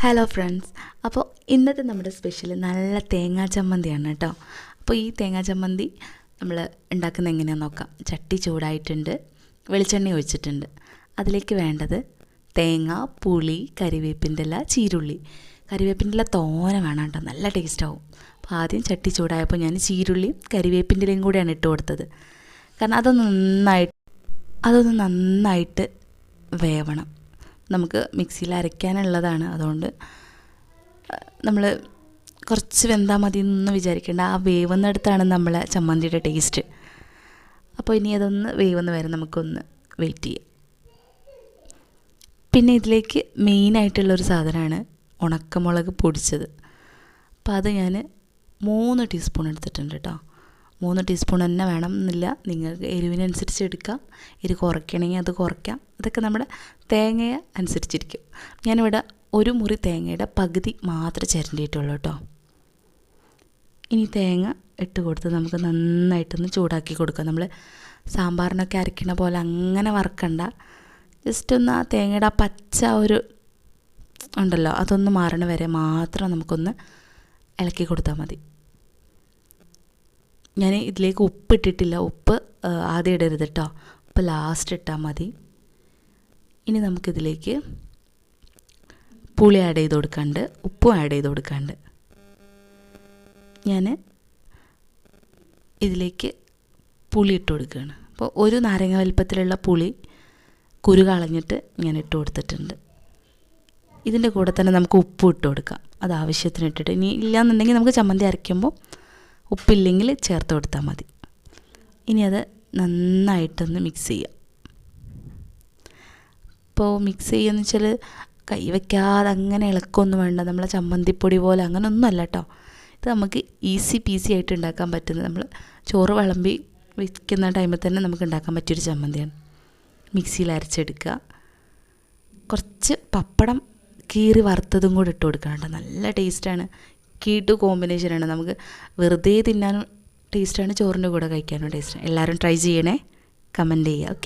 Hello friends, അപ്പോൾ ഇന്നത്തെ നമ്മുടെ സ്പെഷ്യൽ നല്ല തേങ്ങാ ചമ്മന്തിയാണ് കേട്ടോ. അപ്പോൾ ഈ തേങ്ങാ ചമ്മന്തി നമ്മൾ ഉണ്ടാക്കുന്നത് എങ്ങനെയാണെന്ന് നോക്കാം. ചട്ടി ചൂടായിട്ടുണ്ട്, വെളിച്ചെണ്ണ ഒഴിച്ചിട്ടുണ്ട്. അതിലേക്ക് വേണ്ടത് തേങ്ങ, പുളി, കരിവേപ്പിൻ്റെ ഇല, ചീരുള്ളി. കരിവേപ്പിൻ്റെ ഇല തോനെ വേണം കേട്ടോ, നല്ല ടേസ്റ്റാവും. അപ്പോൾ ആദ്യം ചട്ടി ചൂടായപ്പോൾ ഞാൻ ചീരുള്ളിയും കരിവേപ്പിൻ്റെ ഇലയും കൂടിയാണ് ഇട്ട് കൊടുത്തത്. കാരണം അതൊന്ന് നന്നായിട്ട് വേവണം. നമുക്ക് മിക്സിയിൽ അരയ്ക്കാനുള്ളതാണ്, അതുകൊണ്ട് നമ്മൾ കുറച്ച് വെന്താൽ മതി എന്നൊന്നും വിചാരിക്കേണ്ട. ആ വേവുന്നിടത്താണ് നമ്മളെ ചമ്മന്തിയുടെ ടേസ്റ്റ്. അപ്പോൾ ഇനി അതൊന്ന് വേവുന്ന വരെ നമുക്കൊന്ന് വെയിറ്റ് ചെയ്യാം. പിന്നെ ഇതിലേക്ക് മെയിനായിട്ടുള്ളൊരു സാധനമാണ് ഉണക്കമുളക് പൊടിച്ചത്. അപ്പോൾ അത് ഞാൻ 3 ടീസ്പൂൺ എടുത്തിട്ടുണ്ട് കേട്ടോ. 3 ടീസ്പൂൺ തന്നെ വേണം എന്നില്ല, നിങ്ങൾക്ക് എരിവിനനുസരിച്ച് എടുക്കാം. എരിവ് കുറയ്ക്കണമെങ്കിൽ അത് കുറയ്ക്കാം. അതൊക്കെ നമ്മുടെ തേങ്ങയെ അനുസരിച്ചിരിക്കും. ഞാനിവിടെ 1 മുറി തേങ്ങയുടെ പകുതി മാത്രമേ ചിരണ്ടിയിട്ടുള്ളൂ കേട്ടോ. ഇനി തേങ്ങ ഇട്ട് കൊടുത്ത് നമുക്ക് നന്നായിട്ടൊന്ന് ചൂടാക്കി കൊടുക്കാം. നമ്മൾ സാമ്പാറിനൊക്കെ അരയ്ക്കണ പോലെ അങ്ങനെ വറക്കണ്ട. ജസ്റ്റ് ഒന്ന് ആ തേങ്ങയുടെ ആ പച്ച ഒരു ഉണ്ടല്ലോ, അതൊന്ന് മാറണ വരെ മാത്രം നമുക്കൊന്ന് ഇളക്കി കൊടുത്താൽ മതി. ഞാൻ ഇതിലേക്ക് ഉപ്പ് ഇട്ടിട്ടില്ല. ഉപ്പ് ആദ്യം ഇടരുത് കേട്ടോ, ഉപ്പ് ലാസ്റ്റ് ഇട്ടാൽ മതി. ഇനി നമുക്കിതിലേക്ക് പുളി ആഡ് ചെയ്ത് കൊടുക്കാണ്ട്, ഉപ്പും ആഡ് ചെയ്ത് കൊടുക്കാണ്ട്. ഞാൻ ഇതിലേക്ക് പുളി ഇട്ട് കൊടുക്കുകയാണ്. അപ്പോൾ 1 നാരങ്ങ വലിപ്പത്തിലുള്ള പുളി കുരു കളഞ്ഞിട്ട് ഞാൻ ഇട്ട് കൊടുത്തിട്ടുണ്ട്. ഇതിൻ്റെ കൂടെ തന്നെ നമുക്ക് ഉപ്പ് ഇട്ട് കൊടുക്കാം, അത് ആവശ്യത്തിന് ഇട്ടിട്ട്. ഇനി ഇല്ലയെന്നുണ്ടെങ്കിൽ നമുക്ക് ചമ്മന്തി അരയ്ക്കുമ്പോൾ ഉപ്പില്ലെങ്കിൽ ചേർത്ത് കൊടുത്താൽ മതി. ഇനി അത് നന്നായിട്ടൊന്ന് മിക്സ് ചെയ്യാം. ഇപ്പോൾ മിക്സ് ചെയ്യുകയെന്ന് വെച്ചാൽ കൈ വയ്ക്കാതെ അങ്ങനെ ഇളക്കൊന്നും വേണ്ട. നമ്മളെ ചമ്മന്തിപ്പൊടി പോലെ അങ്ങനെ ഒന്നും അല്ല കേട്ടോ. ഇത് നമുക്ക് ഈസി പീസി ആയിട്ട് ഉണ്ടാക്കാൻ പറ്റുന്നത്, നമ്മൾ ചോറ് വിളമ്പി വയ്ക്കുന്ന ടൈമിൽ തന്നെ നമുക്ക് ഉണ്ടാക്കാൻ പറ്റിയൊരു ചമ്മന്തിയാണ്. മിക്സിയിൽ അരച്ചെടുക്കുക. കുറച്ച് പപ്പടം കീറി വറുത്തതും കൂടി ഇട്ട് കൊടുക്കണം കേട്ടോ. നല്ല ടേസ്റ്റാണ്, കീട്ടു കോമ്പിനേഷനാണ്. നമുക്ക് വെറുതെ തിന്നാനും ടേസ്റ്റാണ്, ചോറിൻ്റെ കൂടെ കഴിക്കാനും ടേസ്റ്റാണ്. എല്ലാവരും ട്രൈ ചെയ്യണേ, കമൻറ്റ് ചെയ്യുക. ഓക്കെ.